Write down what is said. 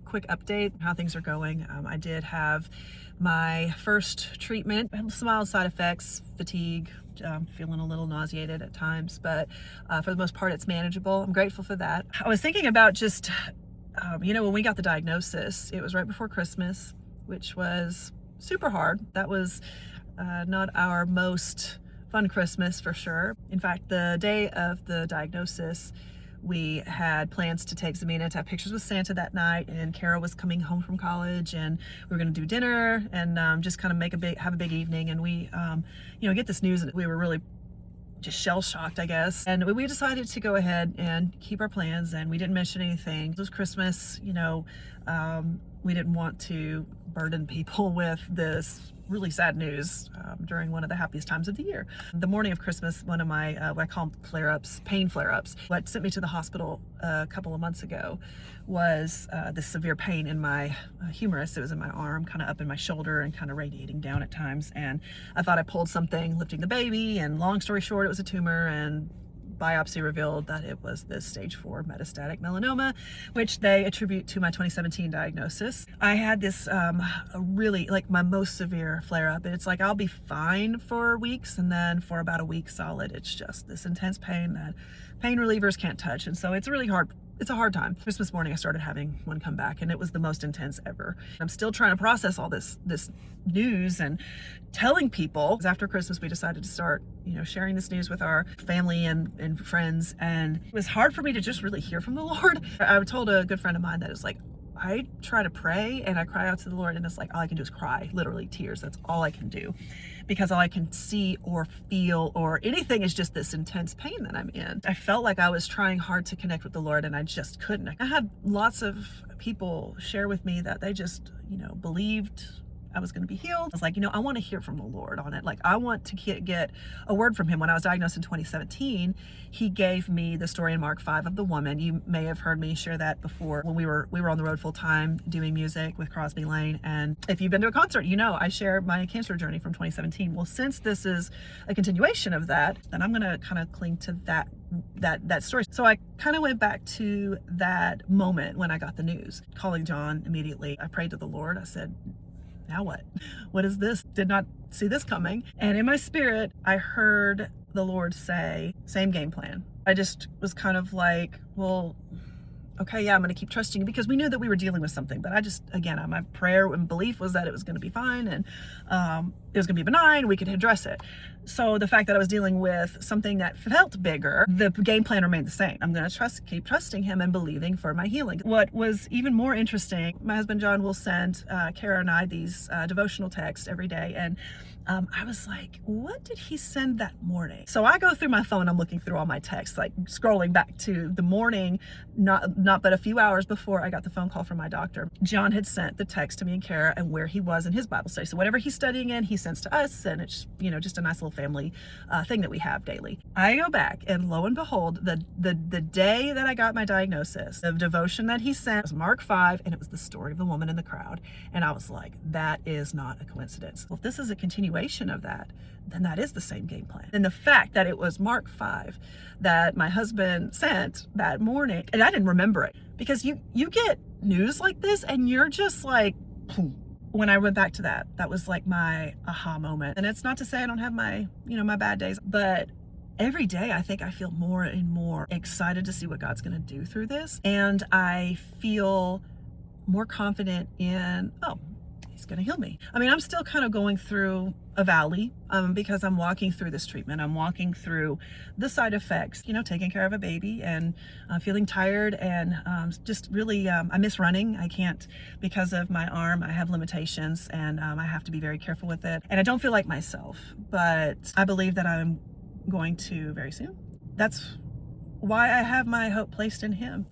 quick update how things are going. I did have my first treatment. I had some mild side effects, fatigue, feeling a little nauseated at times, but for the most part, it's manageable. I'm grateful for that. I was thinking about just, when we got the diagnosis, it was right before Christmas, which was super hard. That was not our most fun Christmas for sure. In fact, the day of the diagnosis, we had plans to take Zamina to have pictures with Santa that night, and Kara was coming home from college, and we were going to do dinner and just kind of have a big evening. And we, get this news, and we were really just shell shocked, I guess. And we decided to go ahead and keep our plans, and we didn't mention anything. It was Christmas, we didn't want to burden people with this really sad news during one of the happiest times of the year. The morning of Christmas, one of my, what I call flare-ups, pain flare-ups, what sent me to the hospital a couple of months ago was this severe pain in my humerus. It was in my arm, kind of up in my shoulder and kind of radiating down at times. And I thought I pulled something lifting the baby, and long story short, it was a tumor, and biopsy revealed that it was this stage 4 metastatic melanoma, which they attribute to my 2017 diagnosis. I had this really, like, my most severe flare-up, and it's like I'll be fine for weeks, and then for about a week solid, it's just this intense pain that pain relievers can't touch. And so it's really hard. It's a hard time. Christmas morning, I started having one come back, and it was the most intense ever. I'm still trying to process all this news and telling people. After Christmas, we decided to start, sharing this news with our family and friends, and it was hard for me to just really hear from the Lord. I told a good friend of mine that it's like, I try to pray and I cry out to the Lord, and it's like all I can do is cry, literally tears. That's all I can do, because all I can see or feel or anything is just this intense pain that I'm in. I felt like I was trying hard to connect with the Lord, and I just couldn't. I had lots of people share with me that they just, believed I was going to be healed. I was like, I want to hear from the Lord on it. Like, I want to get a word from him. When I was diagnosed in 2017, he gave me the story in Mark 5 of the woman. You may have heard me share that before when we were on the road full time doing music with Crosby Lane. And if you've been to a concert, I share my cancer journey from 2017. Well, since this is a continuation of that, then I'm going to kind of cling to that story. So I kind of went back to that moment when I got the news. Calling John immediately, I prayed to the Lord. I said, now what? What is this? Did not see this coming. And in my spirit, I heard the Lord say, same game plan. I just was kind of like, well, okay, yeah, I'm going to keep trusting you, because we knew that we were dealing with something. But I just, again, my prayer and belief was that it was going to be fine, and it was going to be benign. We could address it. So the fact that I was dealing with something that felt bigger, the game plan remained the same. I'm going to keep trusting him and believing for my healing. What was even more interesting, my husband John will send Kara and I these devotional texts every day, and I was like, what did he send that morning? So I go through my phone, I'm looking through all my texts, like scrolling back to the morning, not but a few hours before I got the phone call from my doctor. John had sent the text to me and Kara and where he was in his Bible study. So whatever he's studying in, he sends to us, and it's, just a nice little family thing that we have daily. I go back, and lo and behold, the day that I got my diagnosis, the devotion that he sent was Mark 5, and it was the story of the woman in the crowd. And I was like, that is not a coincidence. Well, if this is a continuation of that, then that is the same game plan. And the fact that it was Mark 5 that my husband sent that morning, and I didn't remember it, because you get news like this and you're just like, when I went back to that was like my aha moment. And it's not to say I don't have my, my bad days, but every day I think I feel more and more excited to see what God's going to do through this. And I feel more confident in, he's going to heal me. I mean, I'm still kind of going through a valley because I'm walking through this treatment. I'm walking through the side effects, taking care of a baby and feeling tired and just really, I miss running. I can't, because of my arm, I have limitations, and I have to be very careful with it. And I don't feel like myself, but I believe that I'm going to very soon. That's why I have my hope placed in him.